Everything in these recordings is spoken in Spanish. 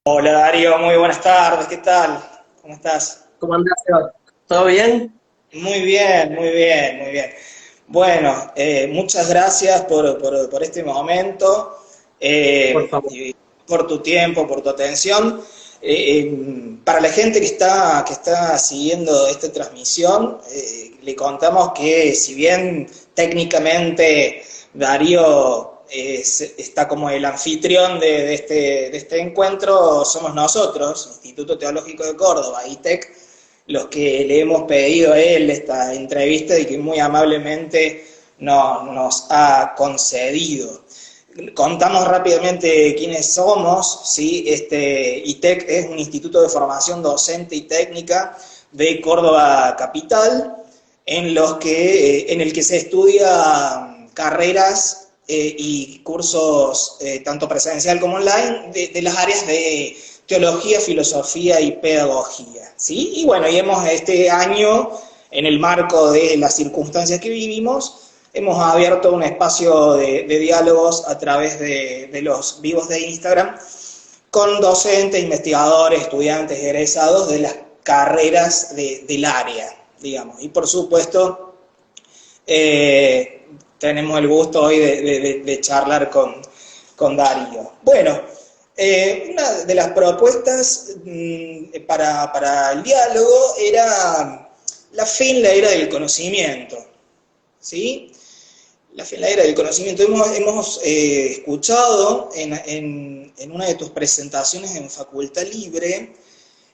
Hola Darío, muy buenas tardes, ¿qué tal? ¿Cómo estás? ¿Cómo andás, Seba? ¿Todo bien? Muy bien, muy bien, muy bien. Bueno, muchas gracias por este momento, Por favor. y por tu tiempo, por tu atención. Para la gente que está siguiendo esta transmisión, le contamos que si bien técnicamente Darío está como el anfitrión de este encuentro, somos nosotros, Instituto Teológico de Córdoba, ITEC, los que le hemos pedido a él esta entrevista y que muy amablemente nos ha concedido. Contamos rápidamente quiénes somos, ¿sí? ITEC es un instituto de formación docente y técnica de Córdoba Capital, en el que se estudia carreras y cursos tanto presencial como online de las áreas de teología, filosofía y pedagogía, ¿sí? Y bueno, y hemos este año, en el marco de las circunstancias que vivimos, hemos abierto un espacio de diálogos a través de los vivos de Instagram con docentes, investigadores, estudiantes, egresados de las carreras del área, digamos. Y por supuesto, tenemos el gusto hoy de charlar con Darío. Bueno, una de las propuestas para el diálogo era la fe en la era del conocimiento, ¿sí? La fe en la era del conocimiento. Hemos escuchado en una de tus presentaciones en Facultad Libre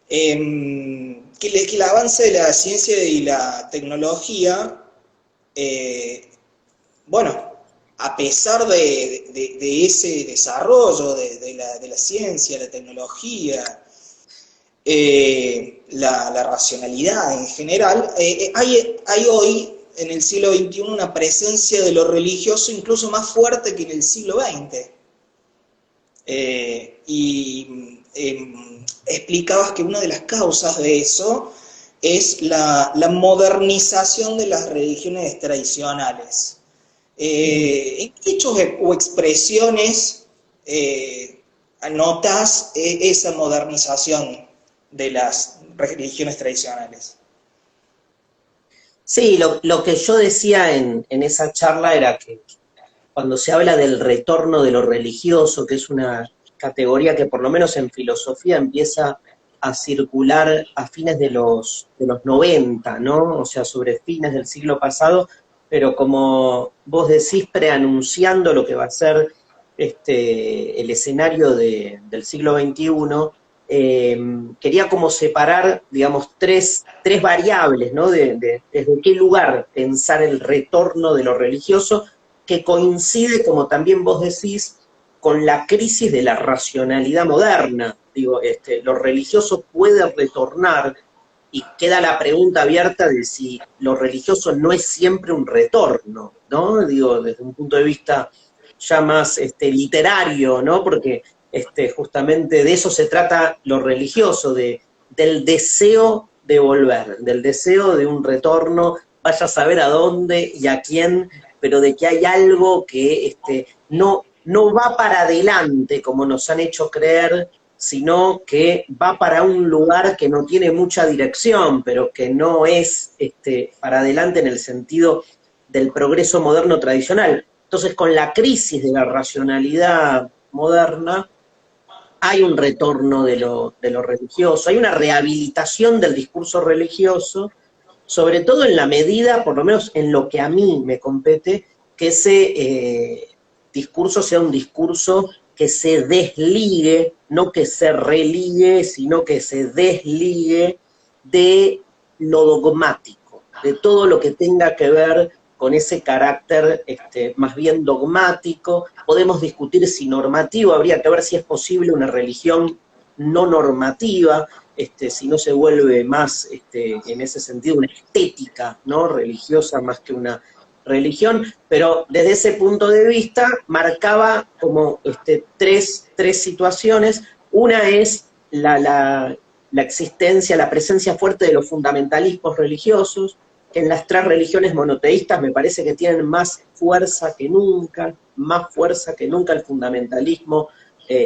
que el avance de la ciencia y la tecnología, eh, bueno, a pesar de ese desarrollo de la ciencia, la tecnología, la racionalidad en general, hay hoy, en el siglo XXI, una presencia de lo religioso incluso más fuerte que en el siglo XX. Explicabas que una de las causas de eso es la modernización de las religiones tradicionales. ¿En qué hechos o expresiones notas esa modernización de las religiones tradicionales? Sí, lo que yo decía en esa charla era que cuando se habla del retorno de lo religioso, que es una categoría que por lo menos en filosofía empieza a circular a fines de los 90, ¿no? O sea, sobre fines del siglo pasado, pero como vos decís, preanunciando lo que va a ser el escenario del siglo XXI, quería como separar, digamos, tres variables, ¿no? Desde qué lugar pensar el retorno de lo religioso, que coincide, como también vos decís, con la crisis de la racionalidad moderna. Digo, lo religioso puede retornar y queda la pregunta abierta de si lo religioso no es siempre un retorno, ¿no? Digo, desde un punto de vista ya más literario, ¿no? Porque justamente de eso se trata lo religioso, del deseo de volver, del deseo de un retorno, vaya a saber a dónde y a quién, pero de que hay algo que no va para adelante como nos han hecho creer, sino que va para un lugar que no tiene mucha dirección, pero que no es para adelante en el sentido del progreso moderno tradicional. Entonces, con la crisis de la racionalidad moderna, hay un retorno de lo religioso, hay una rehabilitación del discurso religioso, sobre todo en la medida, por lo menos en lo que a mí me compete, que ese discurso sea un discurso que se desligue, no que se religue, sino que se desligue de lo dogmático, de todo lo que tenga que ver con ese carácter más bien dogmático. Podemos discutir si normativo, habría que ver si es posible una religión no normativa, si no se vuelve más, en ese sentido, una estética, ¿no? Religiosa más que una religión, pero desde ese punto de vista marcaba como tres situaciones. Una es la existencia, la presencia fuerte de los fundamentalismos religiosos, que en las tres religiones monoteístas me parece que tienen más fuerza que nunca el fundamentalismo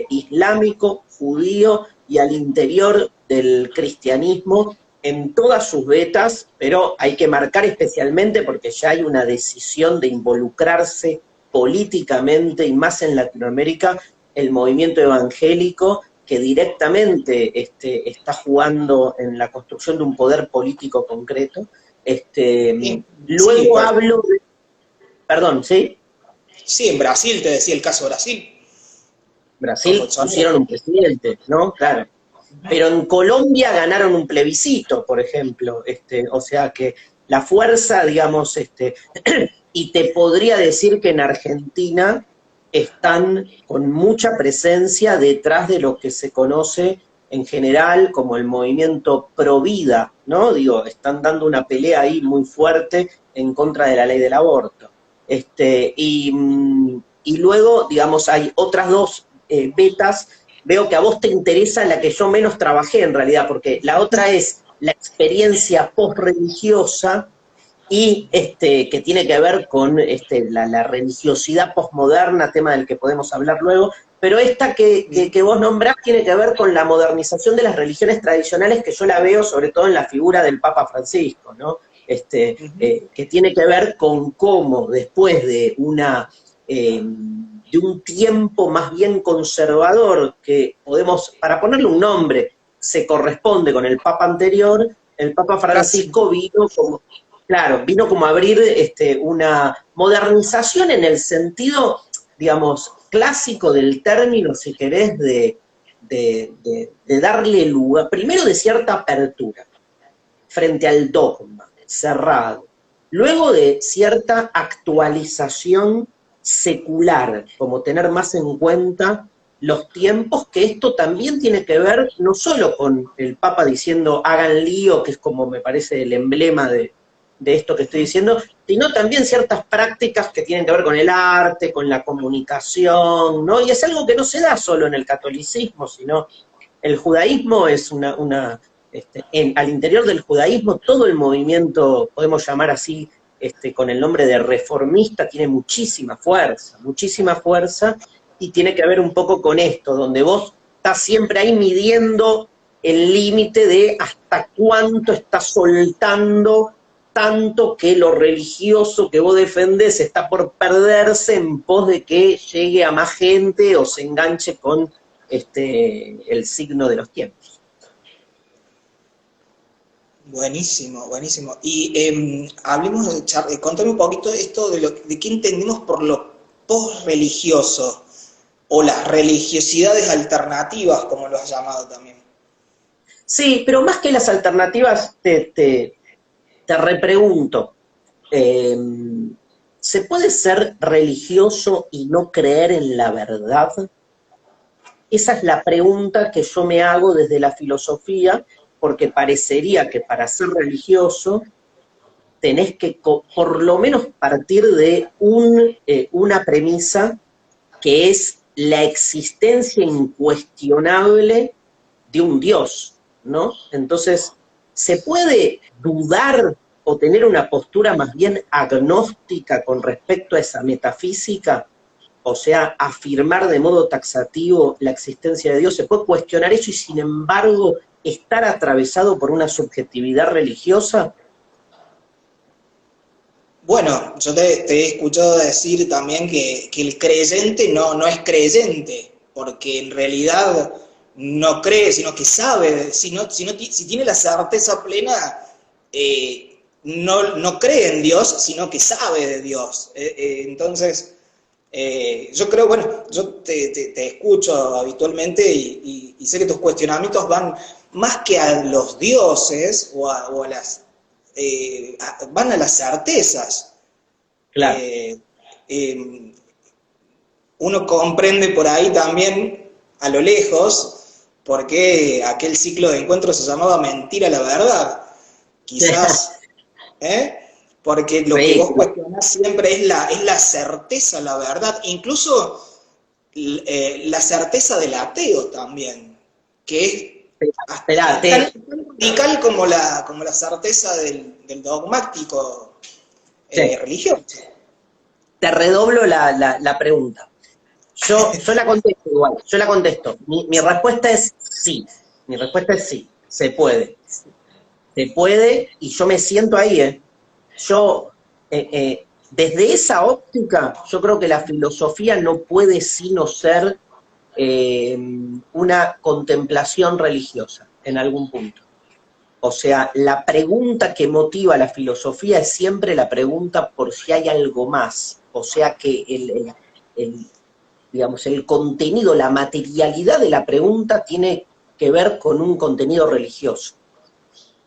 islámico, judío y al interior del cristianismo en todas sus vetas, pero hay que marcar especialmente porque ya hay una decisión de involucrarse políticamente, y más en Latinoamérica, el movimiento evangélico, que directamente está jugando en la construcción de un poder político concreto. Sí, Luego hablo de... Perdón, ¿sí? Sí, en Brasil, te decía el caso de Brasil. Brasil pusieron un presidente, ¿no? Claro. Pero en Colombia ganaron un plebiscito, por ejemplo. O sea que la fuerza, digamos, y te podría decir que en Argentina están con mucha presencia detrás de lo que se conoce en general como el movimiento pro vida, ¿no? Digo, están dando una pelea ahí muy fuerte en contra de la ley del aborto. Y luego, digamos, hay otras dos betas. Veo que a vos te interesa la que yo menos trabajé en realidad, porque la otra es la experiencia post-religiosa y que tiene que ver con la religiosidad posmoderna, tema del que podemos hablar luego, pero esta que vos nombrás tiene que ver con la modernización de las religiones tradicionales, que yo la veo sobre todo en la figura del Papa Francisco, ¿no? Que tiene que ver con cómo después de un tiempo más bien conservador, que podemos, para ponerle un nombre, se corresponde con el Papa anterior, el Papa Francisco vino como a abrir una modernización en el sentido, digamos, clásico del término, si querés, de darle lugar, primero de cierta apertura frente al dogma cerrado, luego de cierta actualización secular, como tener más en cuenta los tiempos, que esto también tiene que ver no solo con el Papa diciendo hagan lío, que es como me parece el emblema de esto que estoy diciendo, sino también ciertas prácticas que tienen que ver con el arte, con la comunicación, ¿no? Y es algo que no se da solo en el catolicismo, sino el judaísmo es al interior del judaísmo todo el movimiento, podemos llamar así, con el nombre de reformista, tiene muchísima fuerza, y tiene que ver un poco con esto, donde vos estás siempre ahí midiendo el límite de hasta cuánto estás soltando, tanto que lo religioso que vos defendés está por perderse en pos de que llegue a más gente o se enganche con el signo de los tiempos. Buenísimo, buenísimo. Y hablemos, contame un poquito esto de qué entendemos por lo post-religioso, o las religiosidades alternativas, como lo has llamado también. Sí, pero más que las alternativas, te repregunto, ¿se puede ser religioso y no creer en la verdad? Esa es la pregunta que yo me hago desde la filosofía, porque parecería que para ser religioso tenés que por lo menos partir de una premisa que es la existencia incuestionable de un Dios, ¿no? Entonces, ¿se puede dudar o tener una postura más bien agnóstica con respecto a esa metafísica? O sea, afirmar de modo taxativo la existencia de Dios. ¿Se puede cuestionar eso y sin embargo estar atravesado por una subjetividad religiosa? Bueno, yo te he escuchado decir también que el creyente no es creyente, porque en realidad no cree, sino que sabe, si tiene la certeza plena, no cree en Dios, sino que sabe de Dios. Entonces, yo creo, bueno, yo te escucho habitualmente y sé que tus cuestionamientos van más que a los dioses o a las... van a las certezas. Claro. Uno comprende por ahí también, a lo lejos, por qué aquel ciclo de encuentros se llamaba Mentira la Verdad. Quizás, porque lo que vos cuestionás siempre es la certeza, la verdad, incluso la certeza del ateo también, que es tan radical como la certeza del dogmático religioso. Te redoblo la pregunta. Yo la contesto igual, yo la contesto. Mi respuesta es sí. Mi respuesta es sí, se puede. Se puede y yo me siento ahí, ¿eh? Yo, desde esa óptica, yo creo que la filosofía no puede sino ser una contemplación religiosa en algún punto. O sea, la pregunta que motiva la filosofía es siempre la pregunta por si hay algo más. O sea que digamos, el contenido, la materialidad de la pregunta tiene que ver con un contenido religioso.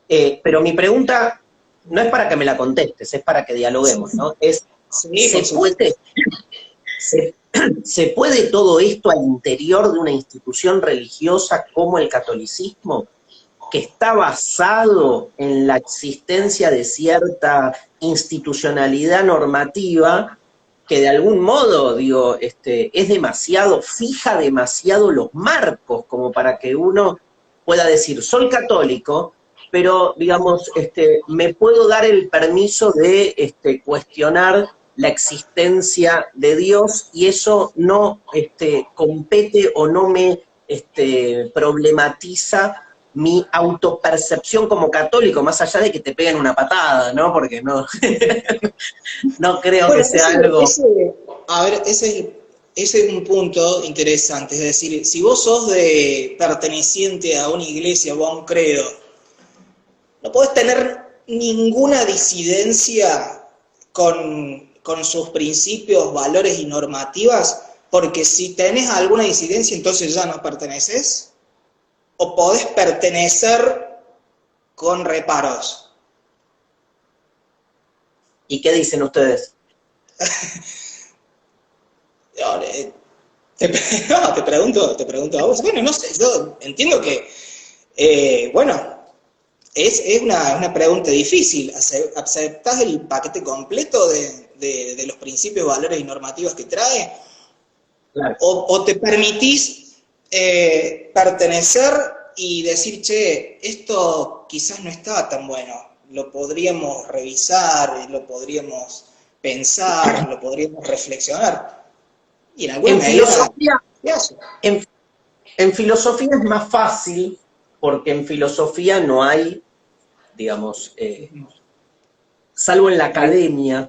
Pero mi pregunta no es para que me la contestes, es para que dialoguemos, ¿no? Sí, por supuesto. Se, ¿Se puede todo esto al interior de una institución religiosa como el catolicismo, que está basado en la existencia de cierta institucionalidad normativa que de algún modo, digo, es demasiado, fija demasiado los marcos como para que uno pueda decir, soy católico, pero, digamos, me puedo dar el permiso de cuestionar la existencia de Dios y eso no compete o no me problematiza mi autopercepción como católico, más allá de que te peguen una patada, ¿no? Porque no, no creo que Bueno, sea algo... a ver, ese es un punto interesante. Es decir, si vos sos perteneciente a una iglesia o a un credo, no podés tener ninguna disidencia con sus principios, valores y normativas, porque si tenés alguna disidencia, entonces ya no perteneces, o podés pertenecer con reparos. ¿Y qué dicen ustedes? Te pregunto a vos. Bueno, no sé, yo entiendo que, bueno, es una pregunta difícil. ¿Aceptás el paquete completo de los principios, valores y normativas que trae? Claro. ¿O te permitís pertenecer y decir, che, esto quizás no estaba tan bueno, lo podríamos revisar, lo podríamos pensar, lo podríamos reflexionar? Y en alguna medida, en filosofía es más fácil, porque en filosofía no hay, digamos, salvo en la academia,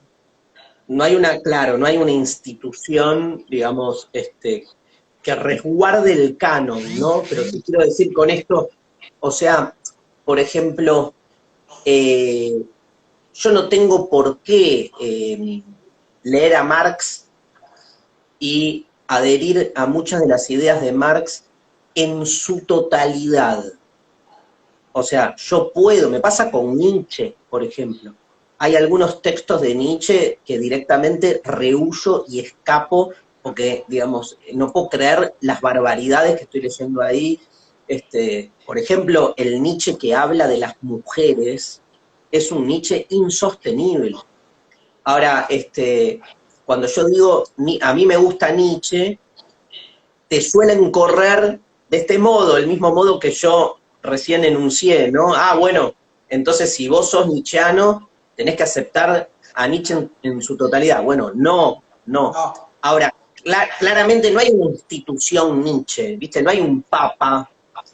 no hay no hay una institución, digamos, que resguarde el canon, ¿no? Pero te quiero decir con esto, o sea, por ejemplo, yo no tengo por qué leer a Marx y adherir a muchas de las ideas de Marx en su totalidad. O sea, yo puedo, me pasa con Nietzsche, por ejemplo. Hay algunos textos de Nietzsche que directamente rehuyo y escapo porque, digamos, no puedo creer las barbaridades que estoy leyendo ahí. Por ejemplo, el Nietzsche que habla de las mujeres es un Nietzsche insostenible. Ahora, cuando yo digo, a mí me gusta Nietzsche, te suelen correr de este modo, el mismo modo que yo recién enuncié, ¿no? Ah, bueno, entonces si vos sos nietzscheano, tenés que aceptar a Nietzsche en su totalidad. Bueno, no. Ahora, claramente no hay una institución Nietzsche, ¿viste? No hay un papa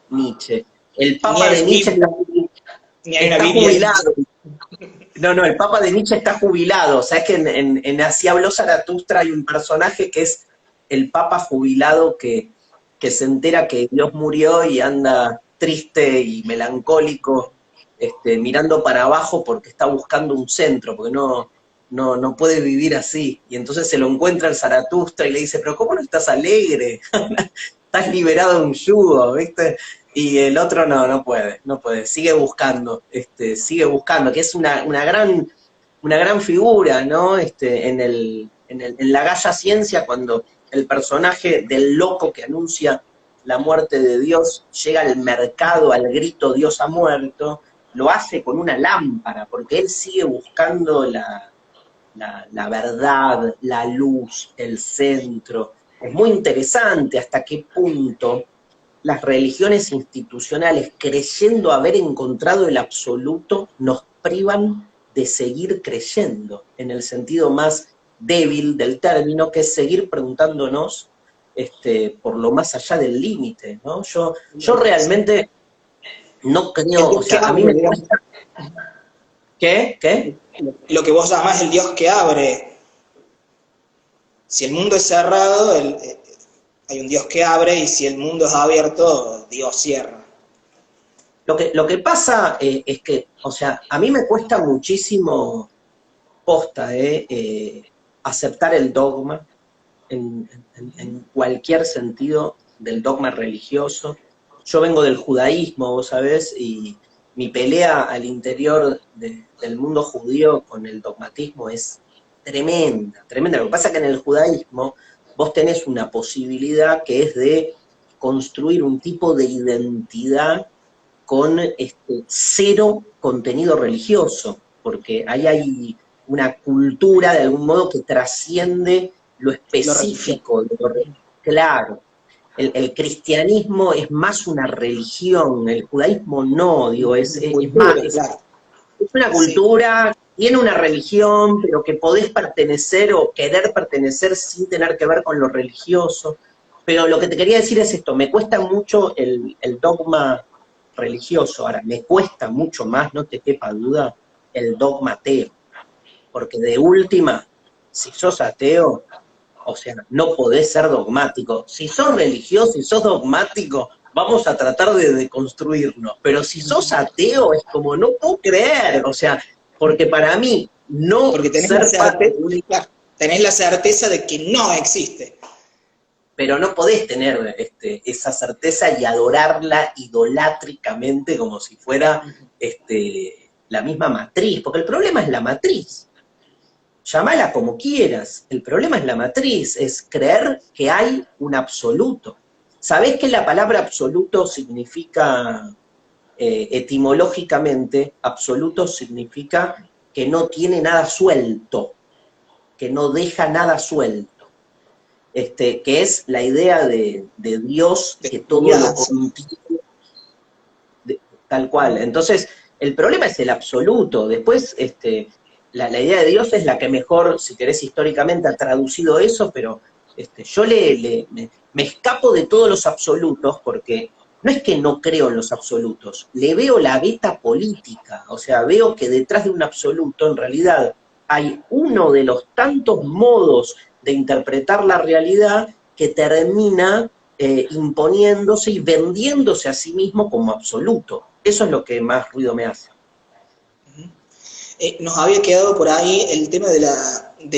Nietzsche. El papa de Nietzsche está jubilado. No, el papa de Nietzsche está jubilado. O sea, es que en Así habló Zaratustra hay un personaje que es el papa jubilado que se entera que Dios murió y anda triste y melancólico, mirando para abajo porque está buscando un centro, porque no puede vivir así. Y entonces se lo encuentra en Zaratustra y le dice, pero ¿cómo no estás alegre? Estás liberado de un yugo, ¿viste? Y el otro no puede, sigue buscando, que es una gran figura, ¿no? En la Gaia Ciencia, cuando el personaje del loco que anuncia la muerte de Dios llega al mercado al grito Dios ha muerto, lo hace con una lámpara, porque él sigue buscando la verdad, la luz, el centro. Es muy interesante hasta qué punto las religiones institucionales, creyendo haber encontrado el absoluto, nos privan de seguir creyendo, en el sentido más débil del término, que es seguir preguntándonos por lo más allá del límite, ¿no? Yo realmente no creo, o sea, a mí me cuesta... ¿Qué? ¿Qué? Lo que vos llamás el Dios que abre. Si el mundo es cerrado, hay un Dios que abre, y si el mundo es abierto, Dios cierra. Lo que pasa es que, o sea, a mí me cuesta muchísimo posta, aceptar el dogma en cualquier sentido del dogma religioso. Yo vengo del judaísmo, vos sabés, y mi pelea al interior del mundo judío con el dogmatismo es tremenda, tremenda. Lo que pasa es que en el judaísmo vos tenés una posibilidad que es de construir un tipo de identidad con cero contenido religioso, porque ahí hay una cultura de algún modo que trasciende lo específico, claro. El cristianismo es más una religión, el judaísmo no, digo, es más, es una cultura, tiene una religión, pero que podés pertenecer o querer pertenecer sin tener que ver con lo religioso. Pero lo que te quería decir es esto, me cuesta mucho el dogma religioso, ahora me cuesta mucho más, no te quepa duda, el dogma ateo, porque de última, si sos ateo, o sea, no podés ser dogmático. Si sos religioso, si sos dogmático, vamos a tratar de deconstruirnos. Pero si sos ateo, es como, no puedo creer. O sea, porque para mí, no porque tenés la certeza de que no existe. Pero no podés tener esa certeza y adorarla idolátricamente como si fuera la misma matriz. Porque el problema es la matriz. Llámala como quieras, el problema es la matriz, es creer que hay un absoluto. ¿Sabés que la palabra absoluto significa, etimológicamente, absoluto significa que no tiene nada suelto, que no deja nada suelto? Que es la idea de Dios, que todo lo contiene, tal cual. Entonces, el problema es el absoluto. Después, la idea de Dios es la que mejor, si querés, históricamente ha traducido eso, pero yo me escapo de todos los absolutos porque no es que no creo en los absolutos, le veo la beta política, o sea, veo que detrás de un absoluto en realidad hay uno de los tantos modos de interpretar la realidad que termina imponiéndose y vendiéndose a sí mismo como absoluto. Eso es lo que más ruido me hace. Nos había quedado por ahí el tema de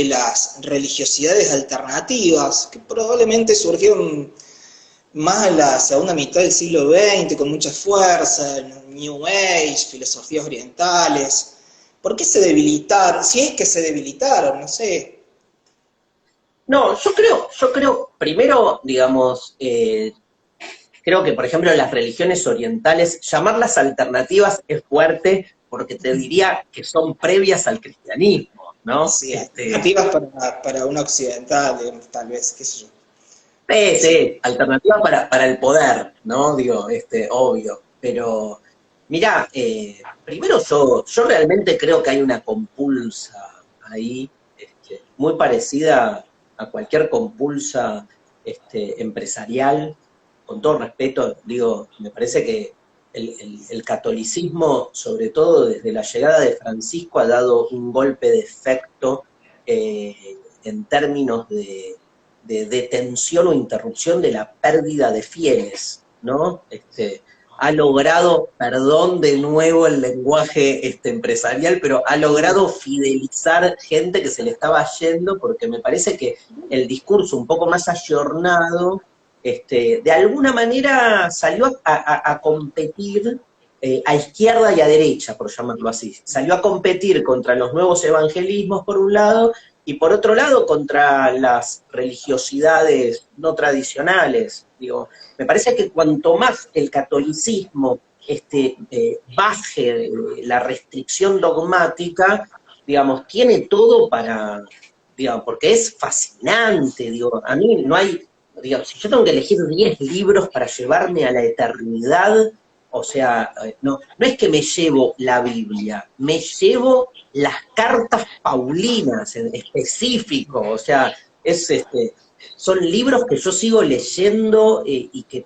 las religiosidades alternativas, que probablemente surgieron más en la segunda mitad del siglo XX, con mucha fuerza, New Age, filosofías orientales. ¿Por qué se debilitaron? Si es que se debilitaron, no sé. No, yo creo, primero, digamos, creo que, por ejemplo, en las religiones orientales, llamarlas alternativas es fuerte, porque te diría que son previas al cristianismo, ¿no? Sí, alternativas para un occidental, digamos, tal vez, qué sé yo. Sí, alternativas para el poder, ¿no? Digo, obvio. Pero, mirá, primero yo realmente creo que hay una compulsa ahí, muy parecida a cualquier compulsa empresarial, con todo respeto, digo, me parece que el catolicismo, sobre todo desde la llegada de Francisco, ha dado un golpe de efecto en términos de detención o interrupción de la pérdida de fieles, ¿no? Ha logrado, perdón de nuevo el lenguaje empresarial, pero ha logrado fidelizar gente que se le estaba yendo, porque me parece que el discurso un poco más ayornado, de alguna manera salió a competir a izquierda y a derecha, por llamarlo así. Salió a competir contra los nuevos evangelismos, por un lado, y por otro lado, contra las religiosidades no tradicionales. Digo, me parece que cuanto más el catolicismo baje la restricción dogmática, digamos, tiene todo para, digamos, porque es fascinante, digo, a mí no hay, digamos, si yo tengo que elegir 10 libros para llevarme a la eternidad, o sea, no es que me llevo la Biblia, me llevo las cartas paulinas en específico, o sea, es son libros que yo sigo leyendo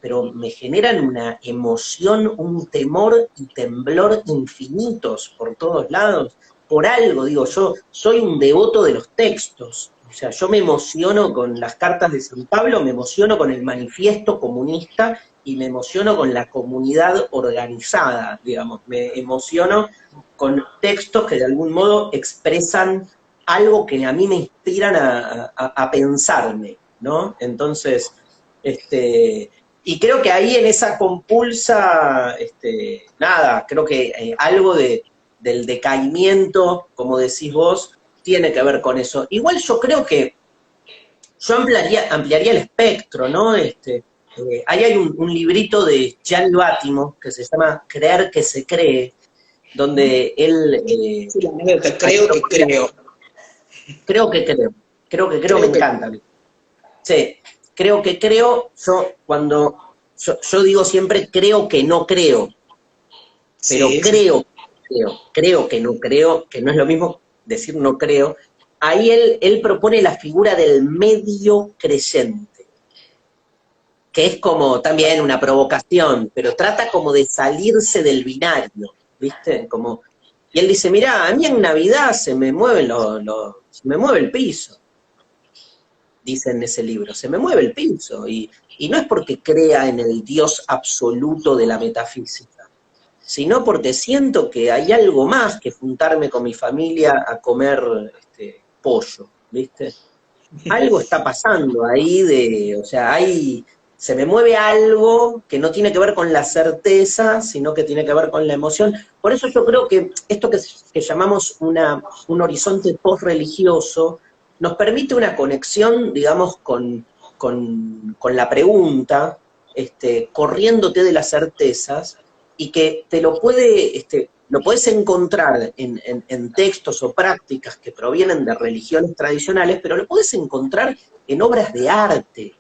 pero me generan una emoción, un temor y temblor infinitos por todos lados. Por algo, digo, yo soy un devoto de los textos. O sea, yo me emociono con las cartas de San Pablo, me emociono con el manifiesto comunista y me emociono con la comunidad organizada, digamos. Me emociono con textos que de algún modo expresan algo que a mí me inspiran a pensarme, ¿no? Entonces, y creo que ahí en esa compulsa, nada, creo que algo del decaimiento, como decís vos, tiene que ver con eso. Igual yo creo que yo ampliaría el espectro, ¿no? Ahí hay un librito de Gianni Bátimo que se llama Creer que se cree, donde él... Sí, la anécdota, creo que creo. Creo que creo, me encanta. Sí, creo que creo, yo digo siempre creo que no creo, pero Sí, creo que no creo, que no es lo mismo decir no creo. Ahí él propone la figura del medio creyente, que es como también una provocación, pero trata como de salirse del binario, ¿viste? Y él dice, mirá, a mí en Navidad se me mueve se me mueve el piso, dice en ese libro, se me mueve el piso, y no es porque crea en el Dios absoluto de la metafísica, sino porque siento que hay algo más que juntarme con mi familia a comer pollo, ¿viste? Algo está pasando ahí o sea, se me mueve algo que no tiene que ver con la certeza, sino que tiene que ver con la emoción. Por eso yo creo que esto que llamamos un horizonte post-religioso nos permite una conexión, digamos, con la pregunta, corriéndote de las certezas, y que te lo puedes encontrar en textos o prácticas que provienen de religiones tradicionales, pero lo puedes encontrar en obras de arte.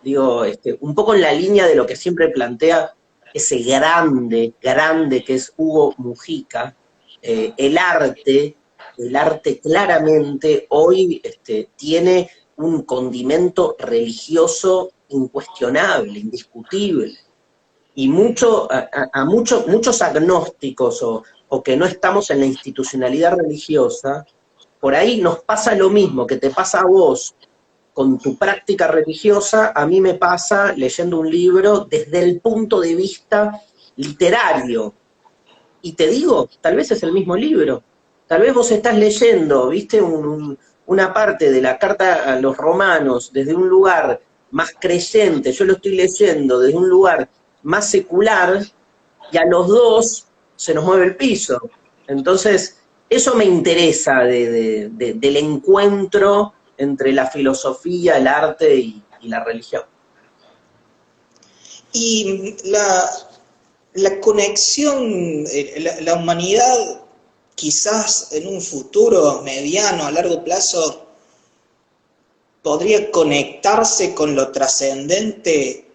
Digo, un poco en la línea de lo que siempre plantea ese grande que es Hugo Mujica. El arte claramente hoy tiene un condimento religioso incuestionable, indiscutible. Y muchos agnósticos o que no estamos en la institucionalidad religiosa, por ahí nos pasa lo mismo que te pasa a vos con tu práctica religiosa, a mí me pasa leyendo un libro desde el punto de vista literario. Y te digo, tal vez es el mismo libro. Tal vez vos estás leyendo, viste, una parte de la carta a los romanos desde un lugar más creyente, yo lo estoy leyendo desde un lugar más secular, y a los dos se nos mueve el piso. Entonces, eso me interesa del encuentro entre la filosofía, el arte y la religión. Y la conexión, la humanidad quizás en un futuro mediano, a largo plazo, podría conectarse con lo trascendente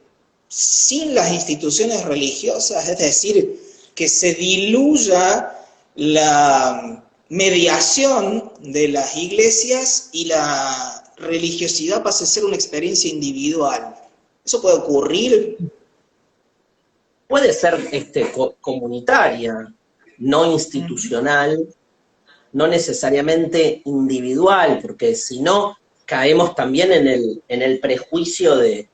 sin las instituciones religiosas, es decir, que se diluya la mediación de las iglesias y la religiosidad pase a ser una experiencia individual. ¿Eso puede ocurrir? Puede ser comunitaria, no institucional, no necesariamente individual, porque si no caemos también en el prejuicio de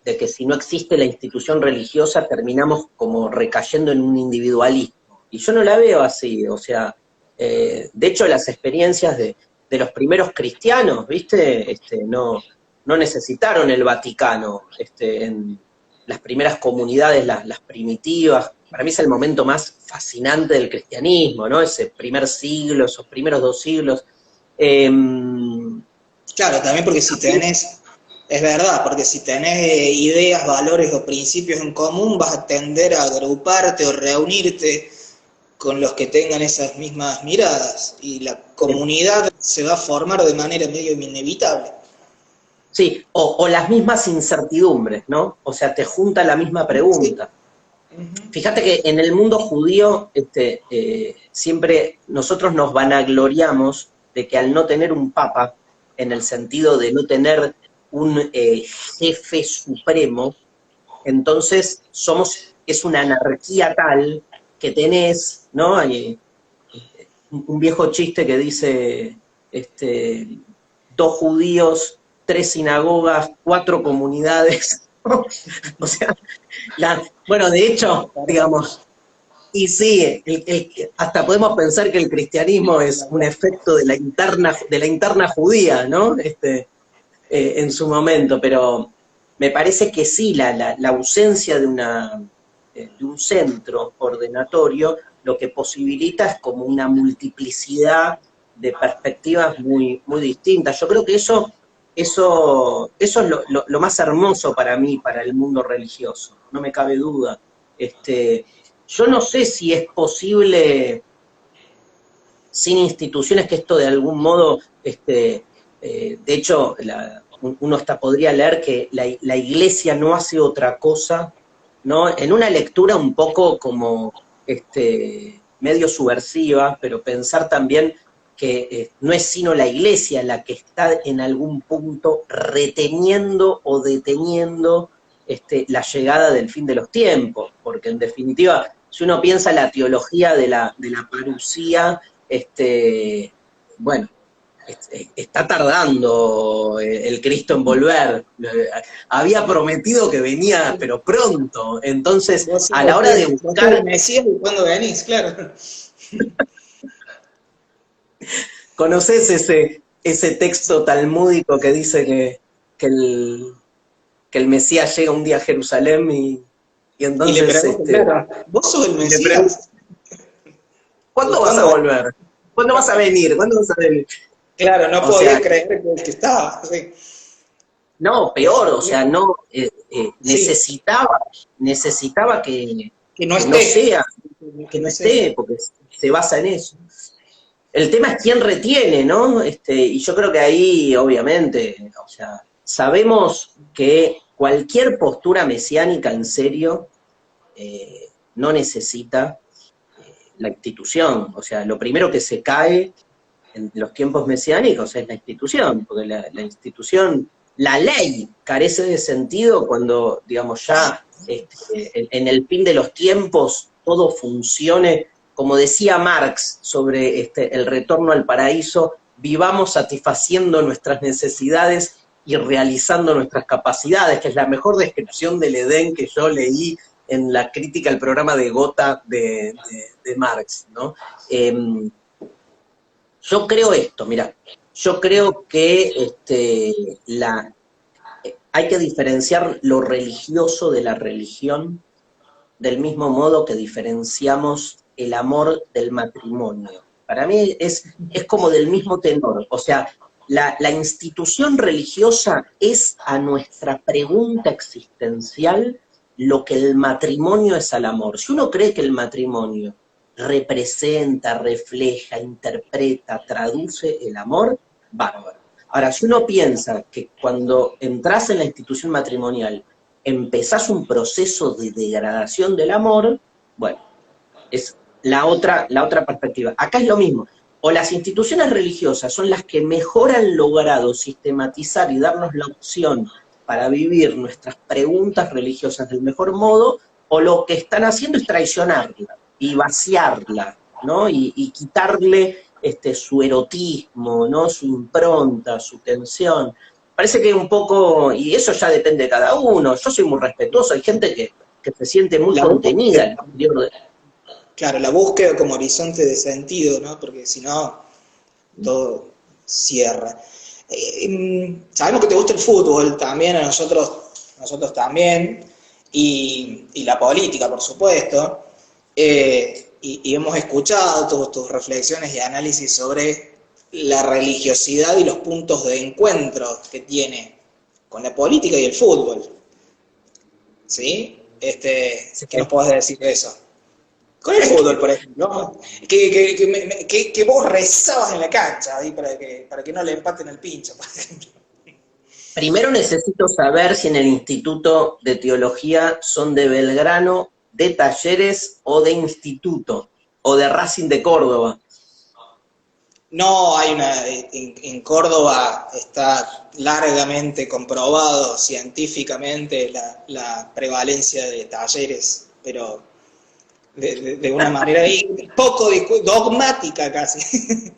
que si no existe la institución religiosa terminamos como recayendo en un individualismo. Y yo no la veo así, o sea, de hecho las experiencias de los primeros cristianos, ¿viste? No necesitaron el Vaticano, en las primeras comunidades, las primitivas. Para mí es el momento más fascinante del cristianismo, ¿no? Ese primer siglo, esos primeros 2 siglos. Claro, también porque si tenés, es verdad, porque si tenés ideas, valores o principios en común, vas a tender a agruparte o reunirte con los que tengan esas mismas miradas, y la comunidad se va a formar de manera medio inevitable. Sí, o las mismas incertidumbres, ¿no? O sea, te junta la misma pregunta. Sí. Uh-huh. Fíjate que en el mundo judío siempre nosotros nos vanagloriamos de que al no tener un papa, en el sentido de no tener un jefe supremo, entonces es una anarquía tal que tenés, ¿no? Hay un viejo chiste que dice, 2 judíos, 3 sinagogas, 4 comunidades. O sea, bueno, de hecho, digamos, y sí, hasta podemos pensar que el cristianismo es un efecto de la interna judía, ¿no? En su momento, pero me parece que sí, la ausencia de un centro ordenatorio lo que posibilita es como una multiplicidad de perspectivas muy, muy distintas. Yo creo que eso es lo más hermoso para mí, para el mundo religioso, no me cabe duda. Yo no sé si es posible sin instituciones, que esto de algún modo, de hecho, uno hasta podría leer que la Iglesia no hace otra cosa, ¿no? En una lectura un poco como medio subversiva, pero pensar también que no es sino la Iglesia la que está en algún punto reteniendo o deteniendo la llegada del fin de los tiempos, porque en definitiva, si uno piensa la teología de la parucía, bueno, está tardando el Cristo en volver. Había prometido que venía, pero pronto. Entonces, a la hora de buscar... el Mesías y cuándo venís, claro. ¿Conocés ese texto talmúdico que dice que el Mesías llega un día a Jerusalén y entonces... Y le pregunto, claro, ¿vos sos el Mesías? ¿Cuándo vas a volver? ¿Cuándo vas a venir? ¿Cuándo vas a venir? Claro, no podía creer que estaba. Sí. No, peor, o sea, no necesitaba Que no no esté. sea, que no esté, porque se basa en eso. El tema es quién retiene, ¿no? Y yo creo que ahí, obviamente, o sea, sabemos que cualquier postura mesiánica en serio no necesita la institución. O sea, lo primero que se cae en los tiempos mesiánicos es la institución, porque la institución, la ley carece de sentido cuando, digamos, ya en el fin de los tiempos todo funcione, como decía Marx sobre el retorno al paraíso, vivamos satisfaciendo nuestras necesidades y realizando nuestras capacidades, que es la mejor descripción del Edén que yo leí en la crítica al programa de Gotha de Marx, ¿no? Yo creo esto, mira, yo creo que hay que diferenciar lo religioso de la religión, del mismo modo que diferenciamos el amor del matrimonio. Para mí es como del mismo tenor, o sea, la institución religiosa es a nuestra pregunta existencial lo que el matrimonio es al amor. Si uno cree que el matrimonio representa, refleja, interpreta, traduce el amor, bárbaro. Ahora, si uno piensa que cuando entras en la institución matrimonial empezás un proceso de degradación del amor, bueno, es la otra perspectiva. Acá es lo mismo. O las instituciones religiosas son las que mejor han logrado sistematizar y darnos la opción para vivir nuestras preguntas religiosas del mejor modo, o lo que están haciendo es traicionarla y vaciarla, ¿no? Y quitarle su erotismo, ¿no? Su impronta, su tensión. Parece que un poco, y eso ya depende de cada uno, yo soy muy respetuoso, hay gente que se siente muy contenida. Claro, la búsqueda como horizonte de sentido, ¿no? Porque si no, todo cierra. Sabemos que te gusta el fútbol también, a nosotros también, y la política, por supuesto, y hemos escuchado tus reflexiones y análisis sobre la religiosidad y los puntos de encuentro que tiene con la política y el fútbol. ¿Sí? ¿Qué nos podés decir de eso? Con el fútbol, por ejemplo, ¿no? Que vos rezabas en la cancha ahí para que no le empaten el pincho, por ejemplo. Primero necesito saber si en el Instituto de Teología son de Belgrano, de Talleres o de Instituto, o de Racing de Córdoba. No, hay en Córdoba está largamente comprobado científicamente la prevalencia de talleres, pero de una manera poco dogmática casi.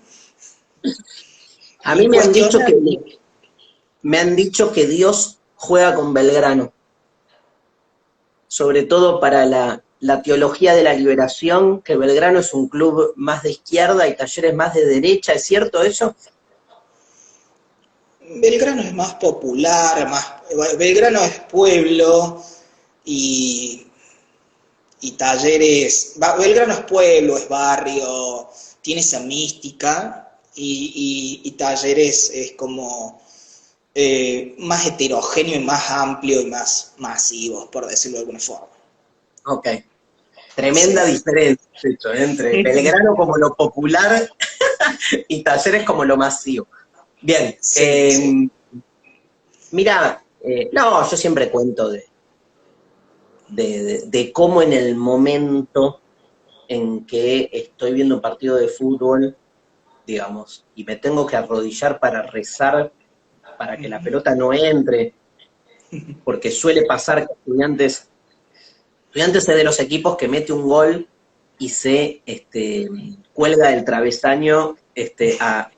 A mí Incuestionable. me han dicho que Dios juega con Belgrano, sobre todo para la teología de la liberación, que Belgrano es un club más de izquierda y Talleres más de derecha, ¿es cierto eso? Belgrano es más popular, Belgrano es pueblo y, y Talleres, Belgrano es pueblo, es barrio, tiene esa mística y Talleres es como más heterogéneo y más amplio y más masivo, por decirlo de alguna forma. Ok. Tremenda Sí. diferencia eso, entre Belgrano como lo popular y Talleres como lo masivo. Bien, Sí, sí. mira, no, yo siempre cuento de cómo en el momento en que estoy viendo un partido de fútbol, digamos, y me tengo que arrodillar para rezar para que la pelota no entre, porque suele pasar que Estudiantes es de los equipos que mete un gol y se cuelga del travesaño a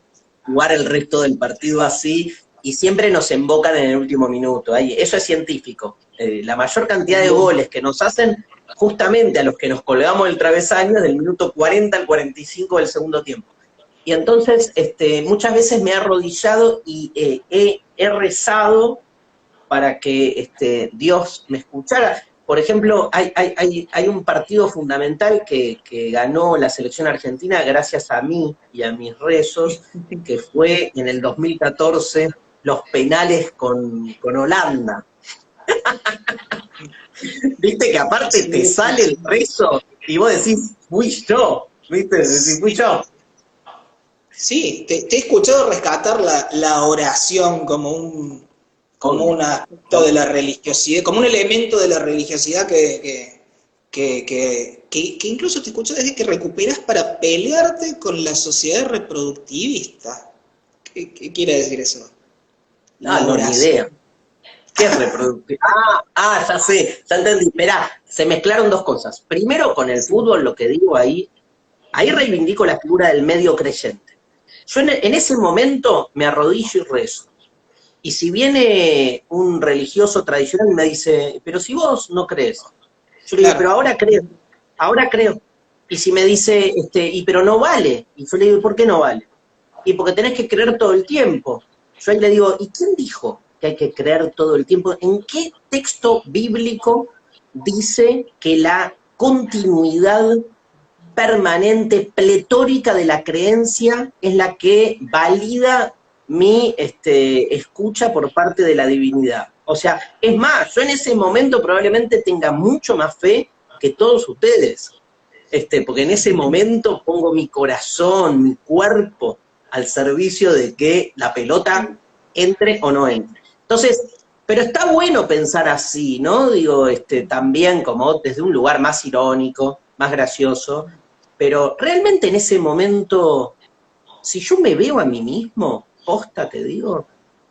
jugar el resto del partido así, y siempre nos embocan en el último minuto. Eso es científico. La mayor cantidad de goles que nos hacen, justamente a los que nos colgamos del travesaño, es del minuto 40 al 45 del segundo tiempo. Y entonces, muchas veces me he arrodillado y he rezado para que Dios me escuchara. Por ejemplo, hay un partido fundamental que ganó la selección argentina gracias a mí y a mis rezos, que fue en el 2014 los penales con Holanda. Viste que aparte te Sí, sale el rezo y vos decís, fui yo, viste, decís, fui sí. yo. Sí, te he escuchado rescatar la oración como un Obvio. aspecto de la religiosidad, como un elemento de la religiosidad que incluso te escucho desde que recuperas para pelearte con la sociedad reproductivista. ¿Qué quiere decir eso? Ah, La no, ni oración. idea. ¿Qué es reproductivo? Ya sé, ya entendí. Esperá, se mezclaron dos cosas. Primero, con el Sí. fútbol, lo que digo ahí reivindico la figura del medio creyente. Yo en ese momento me arrodillo y rezo. Y si viene un religioso tradicional y me dice, pero si vos no crees, yo le digo, pero Claro. ahora creo. Y si me dice, y pero no vale, y yo le digo, ¿por qué no vale? Y porque tenés que creer todo el tiempo. Yo ahí le digo, ¿y quién dijo que hay que creer todo el tiempo? ¿En qué texto bíblico dice que la continuidad permanente, pletórica de la creencia es la que valida mi escucha por parte de la divinidad? O sea, es más, yo en ese momento probablemente tenga mucho más fe que todos ustedes, porque en ese momento pongo mi corazón, mi cuerpo al servicio de que la pelota entre o no entre. Entonces, pero está bueno pensar así, ¿no? Digo, también como desde un lugar más irónico, más gracioso, pero realmente en ese momento, si yo me veo a mí mismo, posta te digo,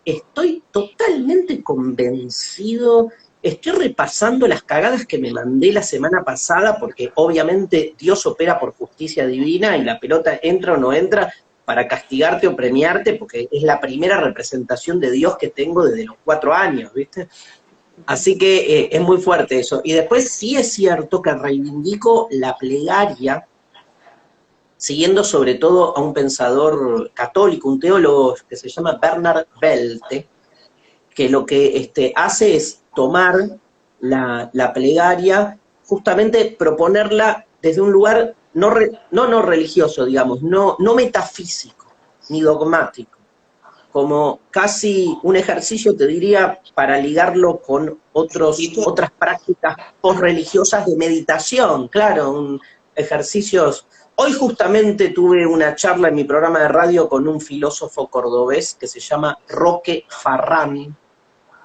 estoy totalmente convencido, estoy repasando las cagadas que me mandé la semana pasada, porque obviamente Dios opera por justicia divina y la pelota entra o no entra para castigarte o premiarte, porque es la primera representación de Dios que tengo desde los 4 años, ¿viste? Así que es muy fuerte eso. Y después sí es cierto que reivindico la plegaria, siguiendo sobre todo a un pensador católico, un teólogo que se llama Bernard Belte, que lo que hace es tomar la plegaria, justamente proponerla desde un lugar no religioso, digamos, no metafísico, ni dogmático, como casi un ejercicio, te diría, para ligarlo con Espiritual. otras prácticas postreligiosas de meditación, claro, ejercicios. Hoy justamente tuve una charla en mi programa de radio con un filósofo cordobés que se llama Roque Farrán,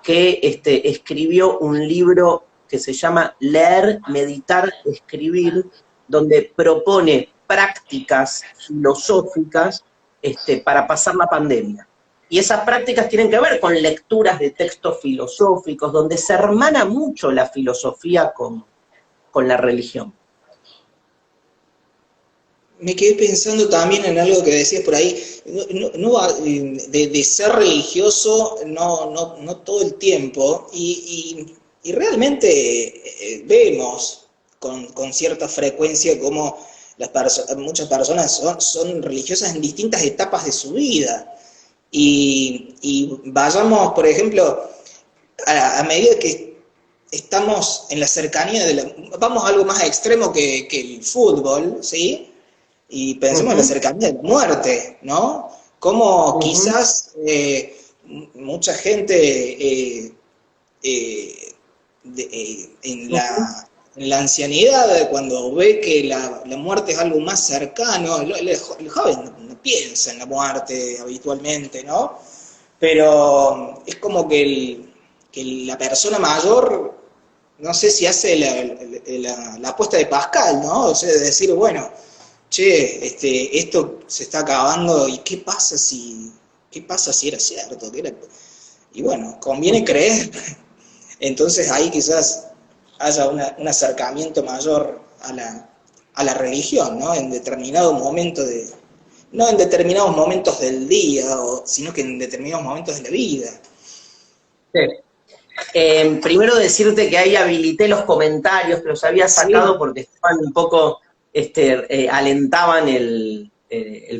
que escribió un libro que se llama Leer, Meditar, Escribir, donde propone prácticas filosóficas para pasar la pandemia. Y esas prácticas tienen que ver con lecturas de textos filosóficos, donde se hermana mucho la filosofía con la religión. Me quedé pensando también en algo que decías por ahí, de ser religioso no todo el tiempo, y realmente vemos con cierta frecuencia como muchas personas son religiosas en distintas etapas de su vida. Y vayamos, por ejemplo, a medida que estamos en la cercanía vamos a algo más extremo que el fútbol, ¿sí? Y pensemos en la cercanía de la muerte, ¿no? Como quizás mucha gente en la ancianidad, cuando ve que la muerte es algo más cercano, el joven no piensa en la muerte habitualmente, ¿no? Pero es como que la persona mayor, no sé si hace la apuesta de Pascal, ¿no? O sea, de decir, bueno, che, esto se está acabando, ¿y qué pasa si era cierto? Y bueno, conviene creer. Entonces ahí quizás haya un acercamiento mayor a la religión, ¿no? En determinado momento no en determinados momentos del día, sino que en determinados momentos de la vida. Sí. Primero decirte que ahí habilité los comentarios, que los había sacado porque estaban un poco, alentaban el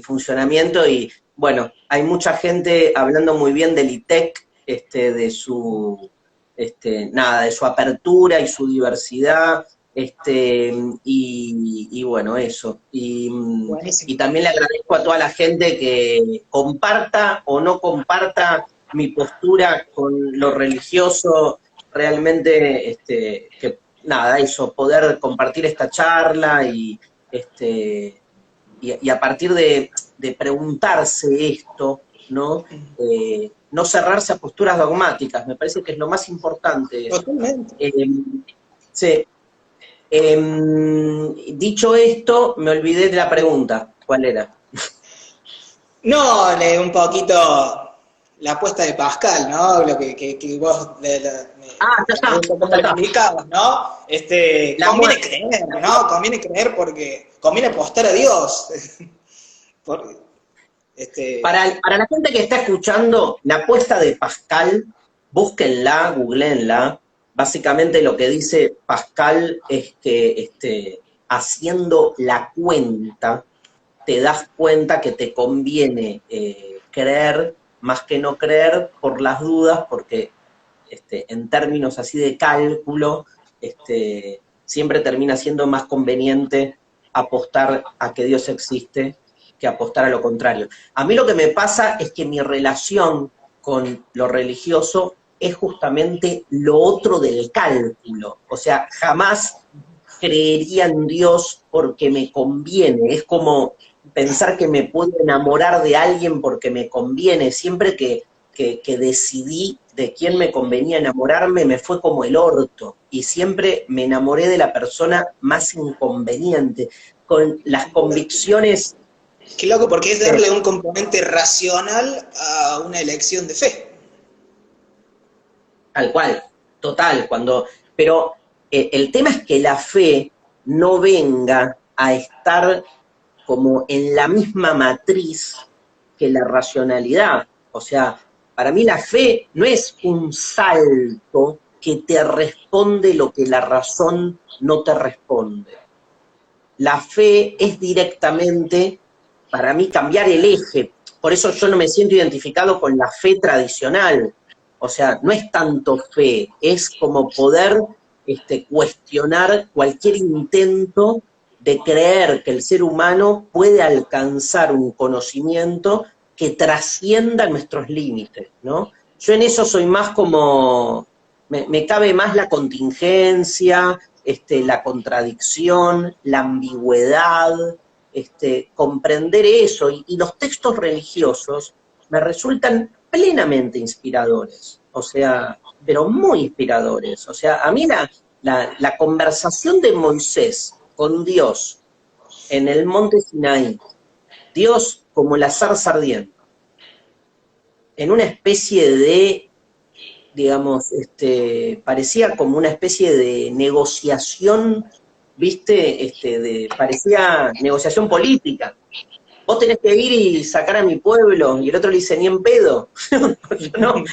funcionamiento, y bueno, hay mucha gente hablando muy bien del ITEC, de su apertura y su diversidad, y bueno, eso. Y también le agradezco a toda la gente que comparta o no comparta mi postura con lo religioso. Realmente, que nada, eso, poder compartir esta charla y a partir de preguntarse esto, ¿no? No cerrarse a posturas dogmáticas, me parece que es lo más importante. Totalmente. Sí. Dicho esto, me olvidé de la pregunta. ¿Cuál era? No, un poquito la apuesta de Pascal, ¿no? Lo que vos como lo explicabas, ¿no? Conviene creer, ¿no? Conviene creer porque conviene apostar a Dios. Para la gente que está escuchando, la apuesta de Pascal, búsquenla, googleenla. Básicamente lo que dice Pascal es que haciendo la cuenta, te das cuenta que te conviene creer más que no creer por las dudas, porque en términos así de cálculo, siempre termina siendo más conveniente apostar a que Dios existe que apostar a lo contrario. A mí lo que me pasa es que mi relación con lo religioso es justamente lo otro del cálculo. O sea, jamás creería en Dios porque me conviene. Es como pensar que me puedo enamorar de alguien porque me conviene. Siempre que decidí de quién me convenía enamorarme, me fue como el orto. Y siempre me enamoré de la persona más inconveniente, con las convicciones. Qué loco, porque es darle un componente racional a una elección de fe. Tal cual, total. Pero el tema es que la fe no venga a estar como en la misma matriz que la racionalidad. O sea, para mí la fe no es un salto que te responde lo que la razón no te responde. La fe es directamente, para mí, cambiar el eje. Por eso yo no me siento identificado con la fe tradicional. O sea, no es tanto fe, es como poder cuestionar cualquier intento de creer que el ser humano puede alcanzar un conocimiento que trascienda nuestros límites, ¿no? Yo en eso soy más como, me cabe más la contingencia, la contradicción, la ambigüedad, comprender eso, y los textos religiosos me resultan plenamente inspiradores, o sea, pero muy inspiradores. O sea, a mí la conversación de Moisés con Dios en el monte Sinaí, Dios como la zarza ardiente, en una especie de, digamos, parecía como una especie de negociación, ¿viste? Parecía negociación política. Vos tenés que ir y sacar a mi pueblo, y el otro le dice, ni en pedo, no,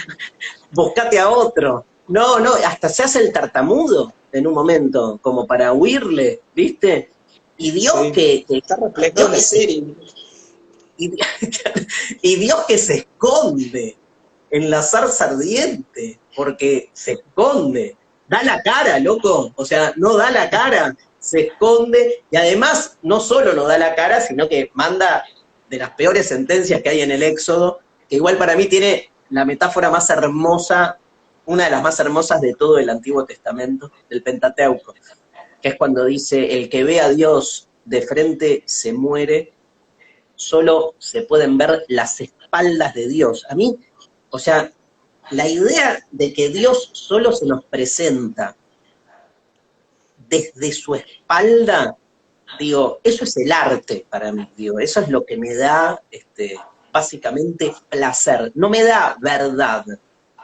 buscate a otro. No, hasta se hace el tartamudo en un momento, como para huirle, ¿viste? Y Dios Sí. que Está reflejado en la serie. y, y Dios que se esconde en la zarza ardiente, porque se esconde, da la cara, loco, o sea, no da la cara, se esconde, y además no solo no da la cara, sino que manda de las peores sentencias que hay en el Éxodo, que igual para mí tiene la metáfora más hermosa, una de las más hermosas de todo el Antiguo Testamento, del Pentateuco, que es cuando dice, el que ve a Dios de frente se muere, solo se pueden ver las espaldas de Dios. A mí, o sea, la idea de que Dios solo se nos presenta desde su espalda, digo, eso es el arte para mí, digo, eso es lo que me da, básicamente, placer. No me da verdad,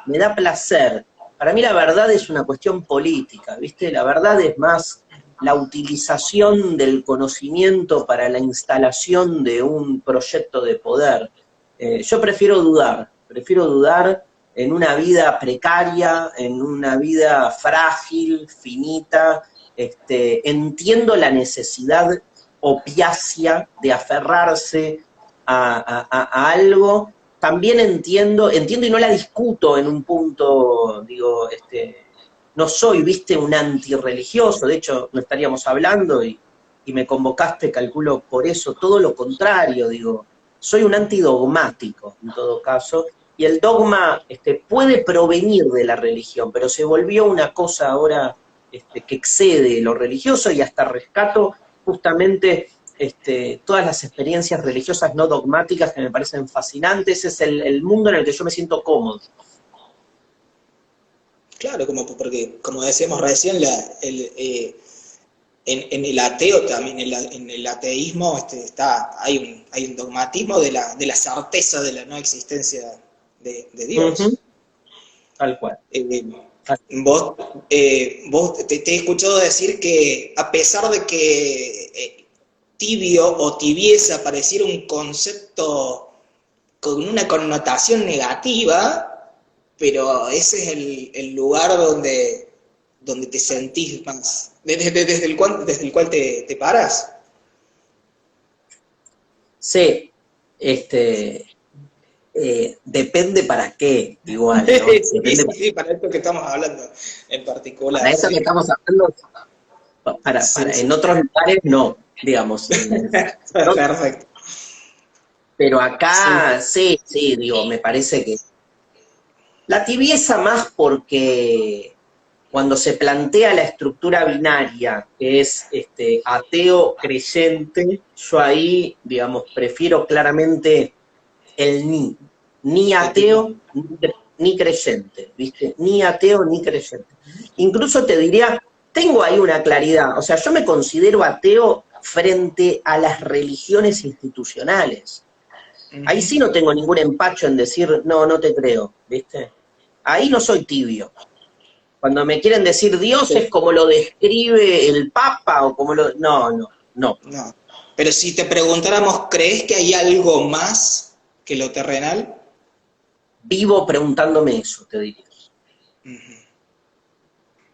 me da placer. Para mí la verdad es una cuestión política, ¿viste? La verdad es más la utilización del conocimiento para la instalación de un proyecto de poder. Yo prefiero dudar en una vida precaria, en una vida frágil, finita. Entiendo la necesidad opiácea de aferrarse a algo. También entiendo y no la discuto en un punto, digo, no soy, viste, un antirreligioso, de hecho no estaríamos hablando y me convocaste, calculo por eso, todo lo contrario, digo, soy un antidogmático en todo caso, y el dogma puede provenir de la religión, pero se volvió una cosa ahora que excede lo religioso y hasta rescato justamente todas las experiencias religiosas no dogmáticas que me parecen fascinantes. Ese es el mundo en el que yo me siento cómodo. Claro, porque como decíamos recién, en el ateo también, en el ateísmo hay un dogmatismo de la certeza de la no existencia de Dios. Uh-huh. Tal cual. Vos te he escuchado decir que a pesar de que tibio o tibieza pareciera un concepto con una connotación negativa, pero ese es el lugar donde te sentís más, desde el cual te paras. Sí, depende para qué, igual, ¿no? Sí, para esto que estamos hablando en particular. Para eso que estamos hablando, en otros lugares no, digamos. Perfecto. Pero acá, sí, digo, me parece que la tibieza más porque cuando se plantea la estructura binaria, que es ateo creyente, yo ahí, digamos, prefiero claramente el ni ateo ni creyente, ¿viste? Ni ateo ni creyente. Incluso te diría, tengo ahí una claridad, o sea, yo me considero ateo frente a las religiones institucionales. Ahí sí no tengo ningún empacho en decir, no te creo, ¿viste? Ahí no soy tibio. Cuando me quieren decir Dios es como lo describe el Papa o como lo... No. Pero si te preguntáramos, ¿crees que hay algo más que lo terrenal? Vivo preguntándome eso, te diría.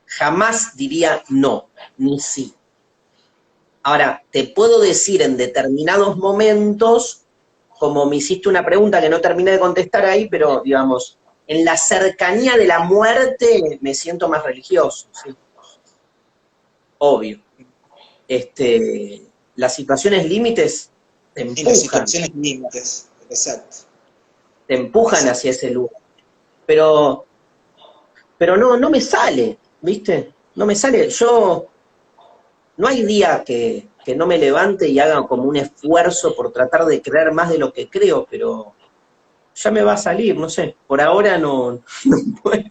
Jamás diría no, ni sí. Ahora, te puedo decir en determinados momentos, como me hiciste una pregunta que no terminé de contestar ahí, pero digamos, en la cercanía de la muerte me siento más religioso, ¿sí? Obvio. Las situaciones límites te empujan. En las situaciones límites, exacto. Te empujan hacia ese lugar. Pero no me sale, ¿viste? No me sale. No hay día que no me levante y haga como un esfuerzo por tratar de creer más de lo que creo, pero ya me va a salir, no sé. Por ahora no puedo.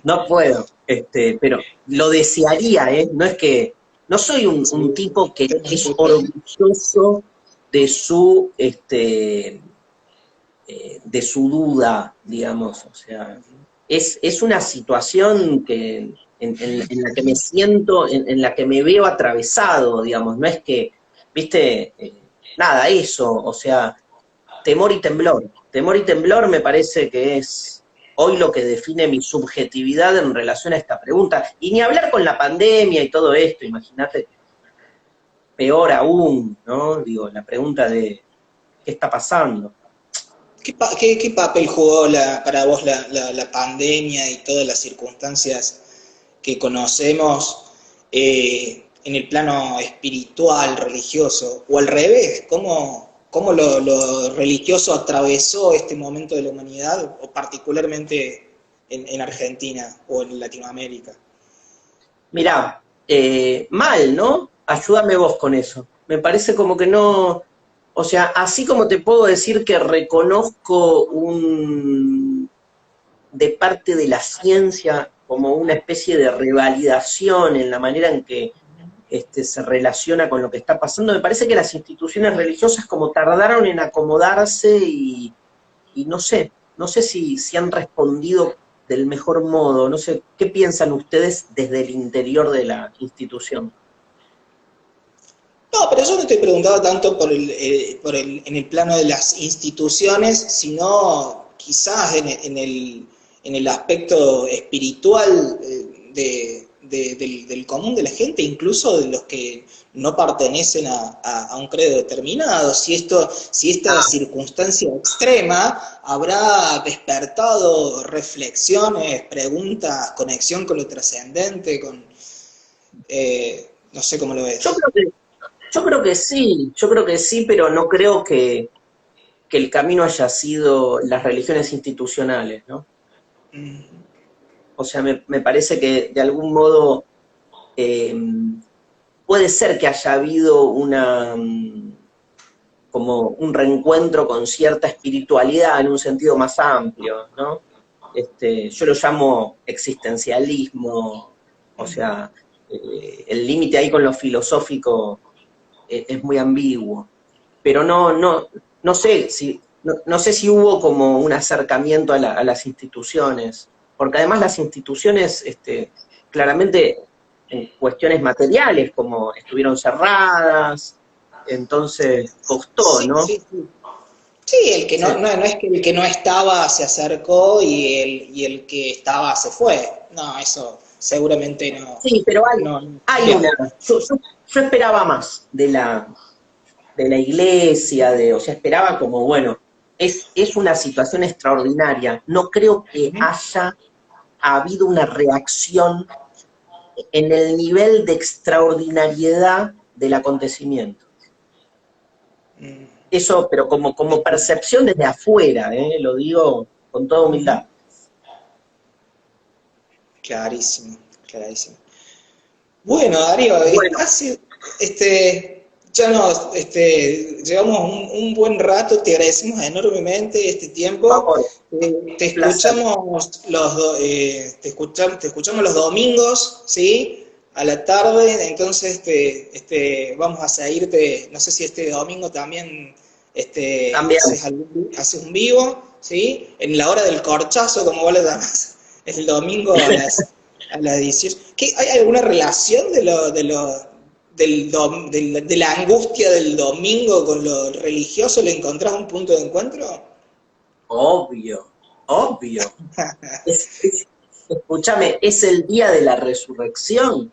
No puedo, pero lo desearía, ¿eh? No es que... No soy un tipo que es orgulloso de su duda, digamos. O sea, es una situación que, en la que me siento, en la que me veo atravesado, digamos. No es que, viste, nada, eso, o sea, temor y temblor. Temor y temblor me parece que es hoy lo que define mi subjetividad en relación a esta pregunta. Y ni hablar con la pandemia y todo esto, imagínate, peor aún, ¿no? Digo, la pregunta de qué está pasando. ¿Qué papel jugó para vos la pandemia y todas las circunstancias que conocemos en el plano espiritual, religioso? O al revés, ¿cómo lo religioso atravesó este momento de la humanidad, o particularmente en Argentina o en Latinoamérica? Mirá, mal, ¿no? Ayúdame vos con eso. Me parece como que no, o sea, así como te puedo decir que reconozco de parte de la ciencia como una especie de revalidación en la manera en que se relaciona con lo que está pasando, me parece que las instituciones religiosas como tardaron en acomodarse y no sé si han respondido del mejor modo, no sé, ¿qué piensan ustedes desde el interior de la institución? No, pero yo no te preguntaba tanto en el plano de las instituciones, sino quizás en el aspecto espiritual del común de la gente, incluso de los que no pertenecen a un credo determinado. Si esta circunstancia extrema habrá despertado reflexiones, preguntas, conexión con lo trascendente, no sé cómo lo Yo ves. creo que, yo creo que sí, pero no creo que el camino haya sido las religiones institucionales, ¿no? Mm. O sea, me parece que de algún modo eh, puede ser que haya habido como un reencuentro con cierta espiritualidad en un sentido más amplio, ¿no? Yo lo llamo existencialismo, o sea, el límite ahí con lo filosófico es muy ambiguo, pero no sé no sé si hubo como un acercamiento a las instituciones, porque además las instituciones, claramente, en cuestiones materiales, como estuvieron cerradas, entonces costó, Sí, ¿no? sí, sí. Sí, el que Sí, no es que el que no estaba se acercó y el que estaba se fue. No, eso seguramente sí, pero no hay cambia. una, yo esperaba más de la iglesia, o sea, esperaba como, bueno, es una situación extraordinaria, no creo que Ujú. haya habido una reacción en el nivel de extraordinariedad del acontecimiento. Mm, Eso, pero como percepción desde afuera, lo digo con toda ujú. humildad. Clarísimo, clarísimo. Bueno, Darío, Bueno, ya llevamos un buen rato, te agradecemos enormemente este tiempo. favor, Te un placer. escuchamos te escuchamos los domingos, ¿sí? A la tarde, entonces vamos a seguirte, no sé si este domingo también También. haces un vivo, ¿sí? En la hora del corchazo, como vos le llamás, es el domingo a las 18. ¿Hay alguna relación de la angustia del domingo con lo religioso? ¿Le encontrás un punto de encuentro? Obvio, obvio. Escúchame, es el día de la resurrección.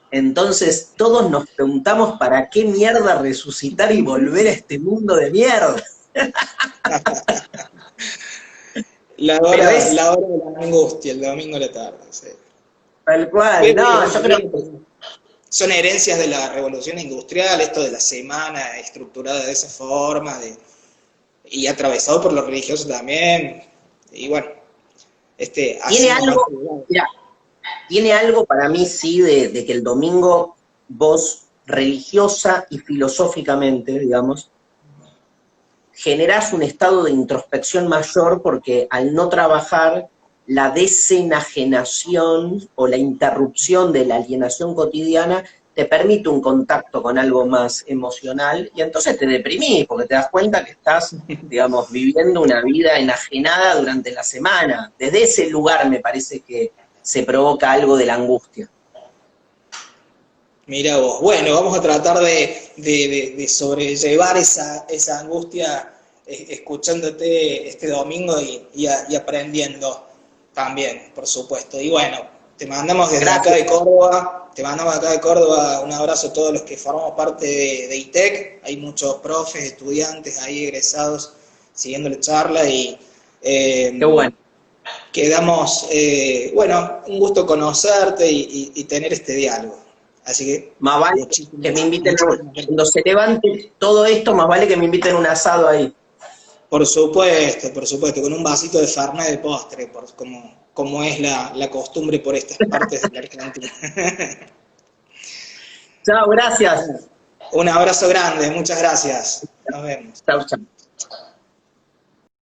Entonces todos nos preguntamos para qué mierda resucitar y volver a este mundo de mierda. Pero es La hora de la angustia, el domingo a la tarde. Sí. tal cual. Bien, No, bien, yo creo bien. que Son herencias de la revolución industrial, esto de la semana estructurada de esa forma, y atravesado por lo religioso también. Y bueno, tiene así nos ha algo, llegado. mira, tiene algo para mí sí de que el domingo vos religiosa y filosóficamente, digamos, generás un estado de introspección mayor porque al no trabajar la desenajenación o la interrupción de la alienación cotidiana te permite un contacto con algo más emocional y entonces te deprimís porque te das cuenta que estás, digamos, viviendo una vida enajenada durante la semana. Desde ese lugar me parece que se provoca algo de la angustia. Mira vos, bueno, vamos a tratar de sobrellevar esa angustia escuchándote este domingo y aprendiendo también, por supuesto. Y bueno, te mandamos desde acá Gracias. de Córdoba, te mandamos acá de Córdoba un abrazo a todos los que formamos parte de ITEC. Hay muchos profes, estudiantes ahí egresados siguiendo la charla y Qué bueno. quedamos, bueno, un gusto conocerte y tener este diálogo. Así que, Más vale que me inviten, cuando se levante todo esto, más vale que me inviten a un asado ahí. por supuesto, con un vasito de Fernet de postre, como es la costumbre por estas partes de la Argentina. Chao, gracias. Un abrazo grande, muchas gracias. Nos vemos. Chao, chao.